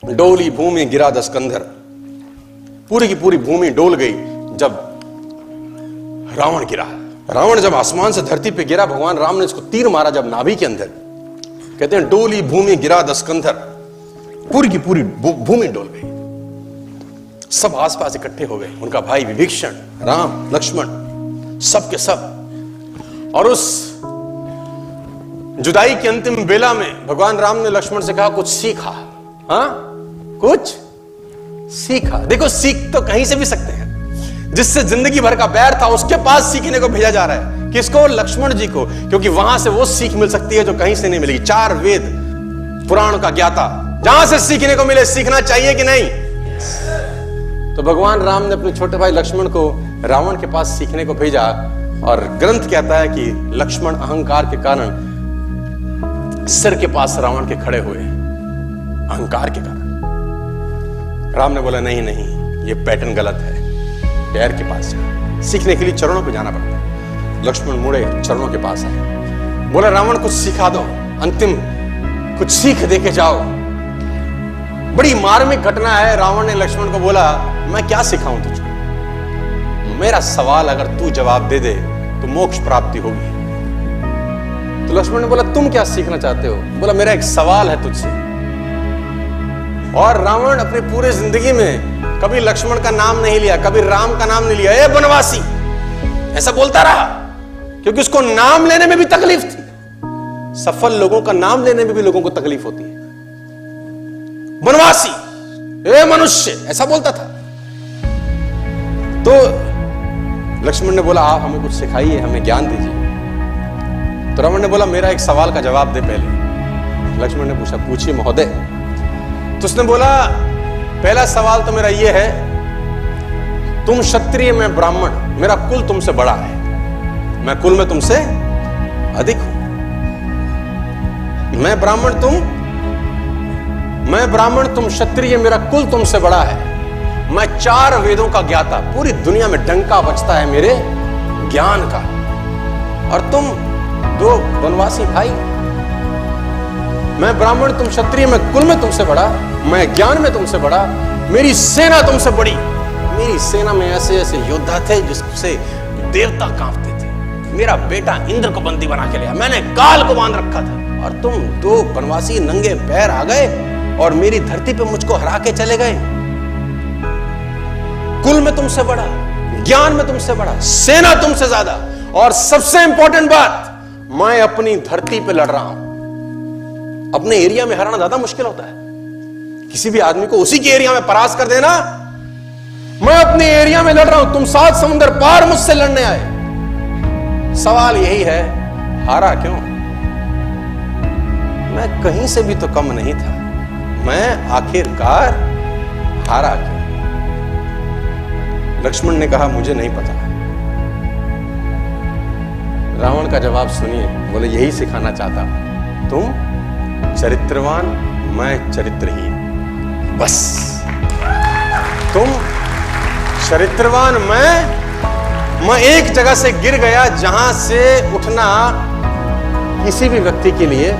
डोली भूमि गिरा दस्कंधर, पूरी की पूरी भूमि डोल गई जब रावण गिरा। रावण जब आसमान से धरती पे गिरा, भगवान राम ने इसको तीर मारा जब नाभि के अंदर। कहते हैं डोली भूमि गिरा दस्कंधर, पूरी की पूरी भूमि डोल गई। सब आसपास इकट्ठे हो गए, उनका भाई विभीषण, राम, लक्ष्मण, सब के सब। और उस जुदाई की अंतिम बेला में भगवान राम ने लक्ष्मण से कहा कुछ सीखा। हाँ, कुछ सीखा। देखो, सीख तो कहीं से भी सकते हैं। जिससे जिंदगी भर का बैर था उसके पास सीखने को भेजा जा रहा है। किसको? लक्ष्मण जी को, क्योंकि वहां से वो सीख मिल सकती है जो कहीं से नहीं मिलेगी। 4 वेद पुराण का ज्ञाता, जहां से सीखने को मिले, सीखना चाहिए कि नहीं? तो भगवान राम ने अपने छोटे भाई लक्ष्मण को रावण के पास सीखने को भेजा। और ग्रंथ कहता है कि लक्ष्मण अहंकार के कारण सिर के पास रावण के खड़े हुए, अहंकार के कारण। राम ने बोला नहीं नहीं, ये पैटर्न गलत है, पैर के पास जा। सीखने के लिए चरणों पे जाना पड़ता है। लक्ष्मण मुड़े, चरणों के पास आए, बोला रावण कुछ सिखा दो, अंतिम कुछ सीख दे के जाओ। बड़ी मार्मिक घटना है। रावण ने लक्ष्मण को बोला मैं क्या सिखाऊं तुझको, मेरा सवाल अगर तू जवाब दे दे तो मोक्ष प्राप्ति होगी। तो लक्ष्मण ने बोला तुम क्या सीखना चाहते हो? बोला मेरा एक सवाल है तुझसे। और रावण अपनी पूरी जिंदगी में कभी लक्ष्मण का नाम नहीं लिया, कभी राम का नाम नहीं लिया। ए बनवासी, ऐसा बोलता रहा, क्योंकि उसको नाम लेने में भी तकलीफ थी। सफल लोगों का नाम लेने में भी लोगों को तकलीफ होती है। बनवासी, ए मनुष्य, ऐसा बोलता था। तो लक्ष्मण ने बोला आप हमें कुछ सिखाइए, हमें ज्ञान दीजिए। तो रावण ने बोला मेरा एक सवाल का जवाब दे पहले। लक्ष्मण ने पूछा पूछिए महोदय। तो उसने बोला पहला सवाल तो मेरा यह है, तुम क्षत्रिय, मैं ब्राह्मण, मेरा कुल तुमसे बड़ा है, मैं कुल में तुमसे अधिक हूं। मैं ब्राह्मण, तुम क्षत्रिय, मेरा कुल तुमसे बड़ा है। मैं 4 वेदों का ज्ञाता, पूरी दुनिया में डंका बजता है मेरे ज्ञान का। और तुम 2 वनवासी भाई। मैं ब्राह्मण, तुम क्षत्रिय, मैं कुल में तुमसे बड़ा, मैं ज्ञान में तुमसे बड़ा, मेरी सेना तुमसे बड़ी। मेरी सेना में ऐसे ऐसे योद्धा थे जिससे देवता कांपते थे। मेरा बेटा इंद्र को बंदी बना के लिया, मैंने काल को बांध रखा था। और तुम 2 वनवासी नंगे पैर आ गए और मेरी धरती पे मुझको हरा के चले गए। कुल में तुमसे बड़ा, ज्ञान में तुमसे बड़ा, सेना तुमसे ज्यादा, और सबसे इंपॉर्टेंट बात, मैं अपनी धरती पे लड़ रहा हूं। अपने एरिया में हराना ज्यादा मुश्किल होता है। किसी भी आदमी को उसी के एरिया में परास्त कर देना। मैं अपने एरिया में लड़ रहा हूं, तुम 7 समुद्र पार मुझसे लड़ने आए। सवाल यही है, हारा क्यों? मैं कहीं से भी तो कम नहीं था, मैं आखिरकार हारा क्यों? लक्ष्मण ने कहा मुझे नहीं पता। रावण का जवाब सुनिए, बोले यही सिखाना चाहता हूं, तुम चरित्रवान, मैं चरित्रहीन। बस तुम चरित्रवान, मैं एक जगह से गिर गया जहां से उठना किसी भी व्यक्ति के लिए